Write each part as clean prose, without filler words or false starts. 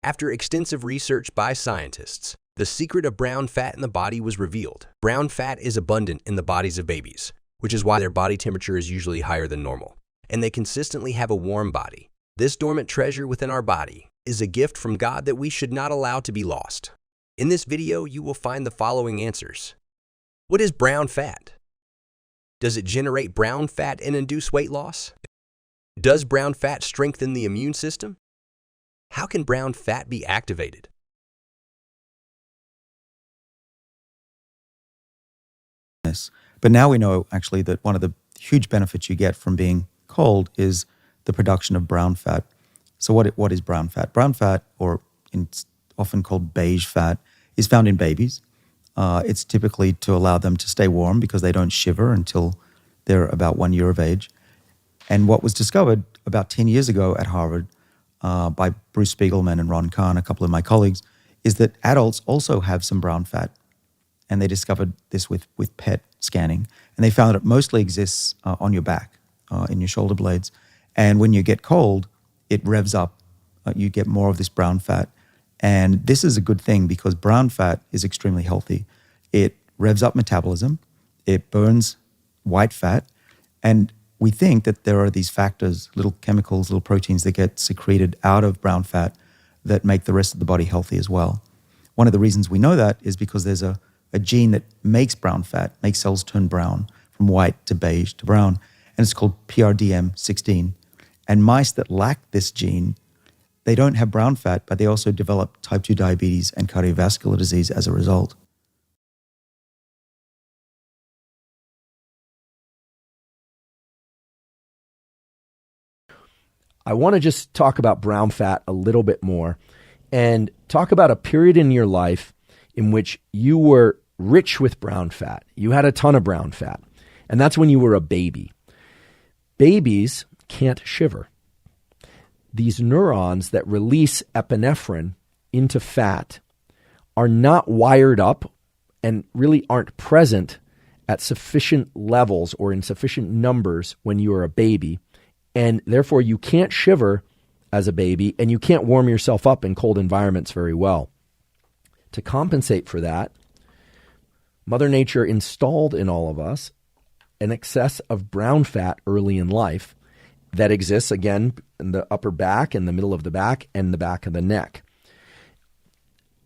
After extensive research by scientists, the secret of brown fat in the body was revealed. Brown fat is abundant in the bodies of babies, which is why their body temperature is usually higher than normal, and they consistently have a warm body. This dormant treasure within our body is a gift from God that we should not allow to be lost. In this video, you will find the following answers. What is brown fat? Does it generate brown fat and induce weight loss? Does brown fat strengthen the immune system? How can brown fat be activated? But now we know actually that one of the huge benefits you get from being cold is the production of brown fat. So what is brown fat? Brown fat, or often called beige fat, is found in babies. It's typically to allow them to stay warm because they don't shiver until they're about 1 year of age. And what was discovered about 10 years ago at Harvard by Bruce Spiegelman and Ron Kahn, a couple of my colleagues, is that adults also have some brown fat. And they discovered this with PET scanning. And they found that it mostly exists on your back, in your shoulder blades. And when you get cold, it revs up. You get more of this brown fat. And this is a good thing because brown fat is extremely healthy. It revs up metabolism. It burns white fat. And we think that there are these factors, little chemicals, little proteins that get secreted out of brown fat that make the rest of the body healthy as well. One of the reasons we know that is because there's a gene that makes brown fat, makes cells turn brown from white to beige to brown, and it's called PRDM16. And mice that lack this gene, they don't have brown fat, but they also develop type 2 diabetes and cardiovascular disease as a result. I want to just talk about brown fat a little bit more and talk about a period in your life in which you were rich with brown fat. You had a ton of brown fat, and that's when you were a baby. Babies can't shiver. These neurons that release epinephrine into fat are not wired up and really aren't present at sufficient levels or in sufficient numbers when you are a baby, and therefore you can't shiver as a baby and you can't warm yourself up in cold environments very well. To compensate for that, Mother Nature installed in all of us an excess of brown fat early in life that exists, again, in the upper back, in the middle of the back, and the back of the neck.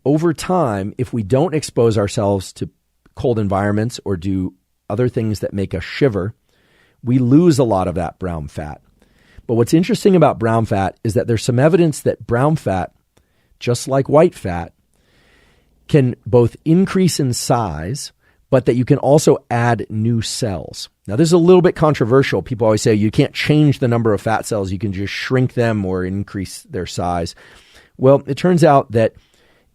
Over time, if we don't expose ourselves to cold environments or do other things that make us shiver, we lose a lot of that brown fat. But what's interesting about brown fat is that there's some evidence that brown fat, just like white fat, can both increase in size, but that you can also add new cells. Now, this is a little bit controversial. People always say you can't change the number of fat cells. You can just shrink them or increase their size. Well, it turns out that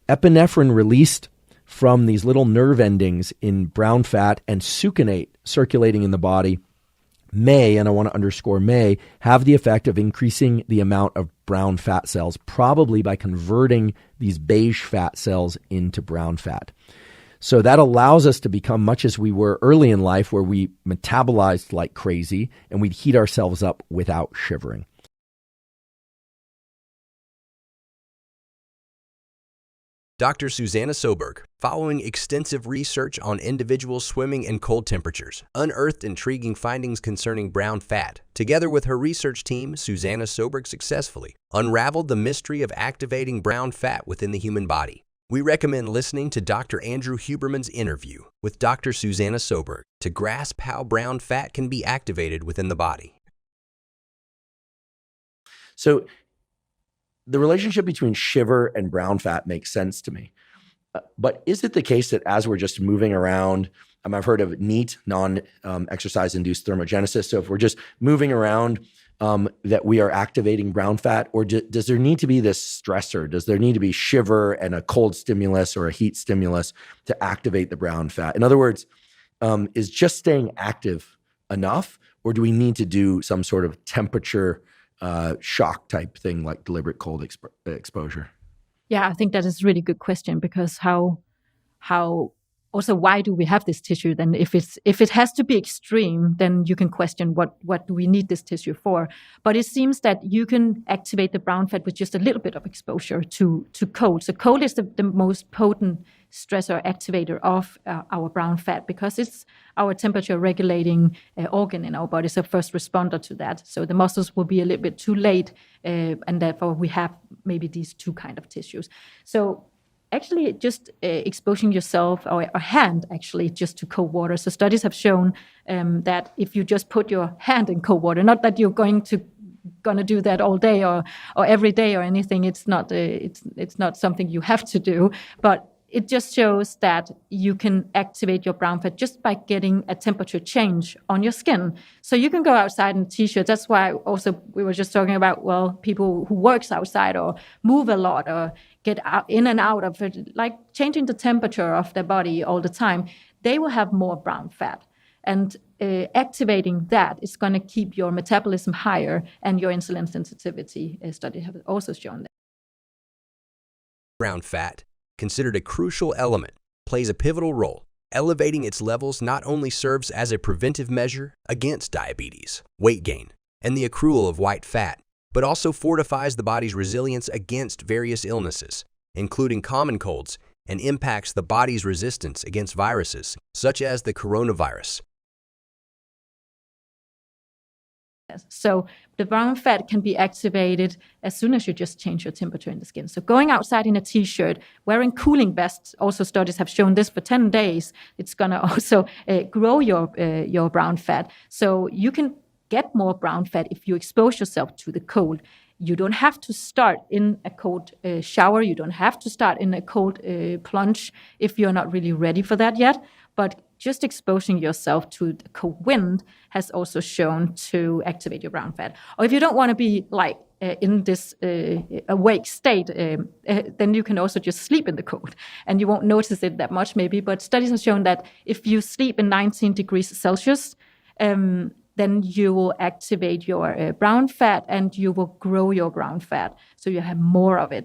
epinephrine released from these little nerve endings in brown fat and succinate circulating in the body may, and I want to underscore may, have the effect of increasing the amount of brown fat cells, probably by converting these beige fat cells into brown fat. So that allows us to become much as we were early in life, where we metabolized like crazy and we'd heat ourselves up without shivering. Dr. Susanna Søberg, following extensive research on individuals swimming in cold temperatures, unearthed intriguing findings concerning brown fat. Together with her research team, Susanna Søberg successfully unraveled the mystery of activating brown fat within the human body. We recommend listening to Dr. Andrew Huberman's interview with Dr. Susanna Søberg to grasp how brown fat can be activated within the body. So the relationship between shiver and brown fat makes sense to me. But is it the case that as we're just moving around, I've heard of NEAT, non-exercise-induced thermogenesis. So if we're just moving around, that we are activating brown fat, or does there need to be this stressor? Does there need to be shiver and a cold stimulus or a heat stimulus to activate the brown fat? In other words, is just staying active enough, or do we need to do some sort of temperature shock type thing like deliberate cold exposure? Yeah, I think that is a really good question, because how also, why do we have this tissue? Then if it has to be extreme, then you can question what do we need this tissue for? But it seems that you can activate the brown fat with just a little bit of exposure to cold. So cold is the most potent stressor activator of our brown fat, because it's our temperature regulating organ in our body. So first responder to that. So the muscles will be a little bit too late, and therefore we have maybe these two kind of tissues. So actually just exposing yourself or a hand actually just to cold water. So studies have shown that if you just put your hand in cold water, not that you're going to do that all day or every day or anything. It's not something you have to do, but it just shows that you can activate your brown fat just by getting a temperature change on your skin. So you can go outside in t-shirts. That's why also we were just talking about, well, people who works outside or move a lot or get out, in and out of it, like changing the temperature of their body all the time, they will have more brown fat. And activating that is going to keep your metabolism higher and your insulin sensitivity. Studies have also shown that. Brown fat, considered a crucial element, plays a pivotal role. Elevating its levels not only serves as a preventive measure against diabetes, weight gain, and the accrual of white fat, but also fortifies the body's resilience against various illnesses, including common colds, and impacts the body's resistance against viruses, such as the coronavirus. So the brown fat can be activated as soon as you just change your temperature in the skin. So going outside in a t-shirt, wearing cooling vests, also studies have shown this for 10 days, it's going to also grow your brown fat. So you can get more brown fat if you expose yourself to the cold. You don't have to start in a cold shower. You don't have to start in a cold plunge if you're not really ready for that yet. But just exposing yourself to the cold wind has also shown to activate your brown fat. Or if you don't want to be like in this awake state, then you can also just sleep in the cold. And you won't notice it that much maybe, but studies have shown that if you sleep in 19 degrees Celsius, then you will activate your brown fat and you will grow your brown fat. So you have more of it.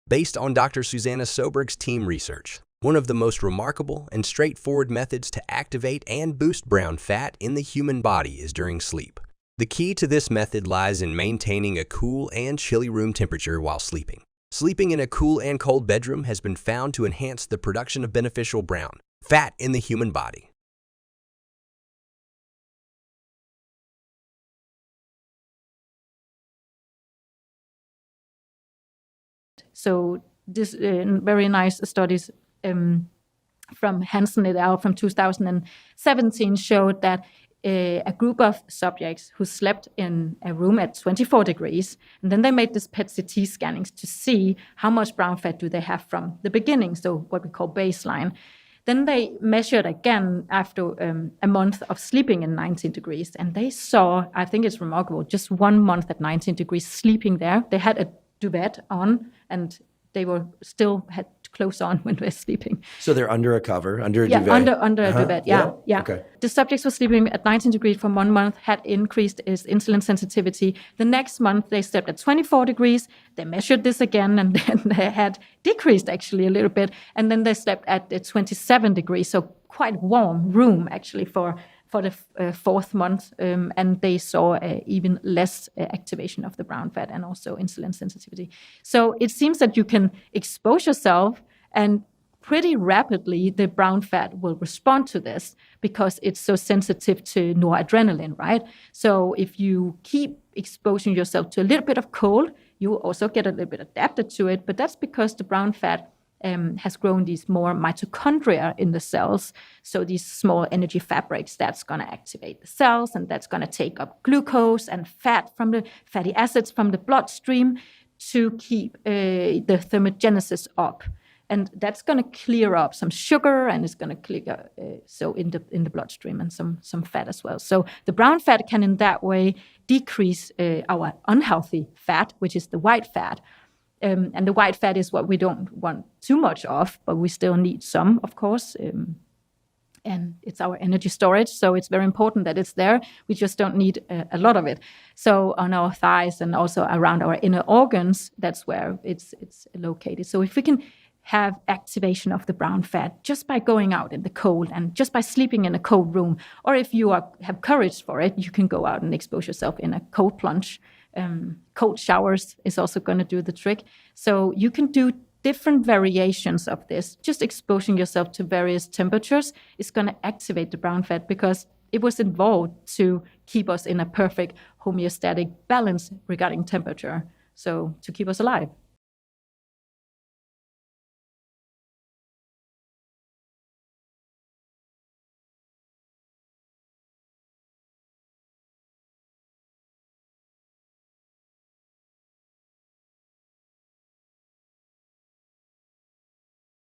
Based on Dr. Susanna Søberg's team research, one of the most remarkable and straightforward methods to activate and boost brown fat in the human body is during sleep. The key to this method lies in maintaining a cool and chilly room temperature while sleeping. Sleeping in a cool and cold bedroom has been found to enhance the production of beneficial brown fat in the human body. So this very nice studies from Hansen et al. From 2017 showed that a group of subjects who slept in a room at 24 degrees, and then they made this PET-CT scannings to see how much brown fat do they have from the beginning, so what we call baseline. Then they measured again after a month of sleeping in 19 degrees, and they saw, I think it's remarkable, just 1 month at 19 degrees sleeping there. They had a duvet on, and they were still had clothes on when they're sleeping. So they're under a cover, under a duvet? duvet? Under a duvet, yeah. Okay. The subjects were sleeping at 19 degrees for 1 month, had increased his insulin sensitivity. The next month, they slept at 24 degrees. They measured this again, and then they had decreased actually a little bit. And then they slept at 27 degrees, so quite warm room actually for the fourth month, and they saw even less activation of the brown fat and also insulin sensitivity. So it seems that you can expose yourself, and pretty rapidly the brown fat will respond to this because it's so sensitive to noradrenaline, right? So if you keep exposing yourself to a little bit of cold, you will also get a little bit adapted to it, but that's because the brown fat has grown these more mitochondria in the cells. So these small energy fabrics, that's going to activate the cells, and that's going to take up glucose and fat from the fatty acids from the bloodstream to keep the thermogenesis up. And that's going to clear up some sugar, and it's going to clear so in the bloodstream, and some fat as well. So the brown fat can in that way decrease our unhealthy fat, which is the white fat. And the white fat is what we don't want too much of, but we still need some, of course. And it's our energy storage, so it's very important that it's there. We just don't need a lot of it. So on our thighs and also around our inner organs, that's where it's located. So if we can have activation of the brown fat just by going out in the cold and just by sleeping in a cold room. Or if you have courage for it, you can go out and expose yourself in a cold plunge. Cold showers is also going to do the trick. So you can do different variations of this. Just exposing yourself to various temperatures is going to activate the brown fat because it was involved to keep us in a perfect homeostatic balance regarding temperature. So to keep us alive.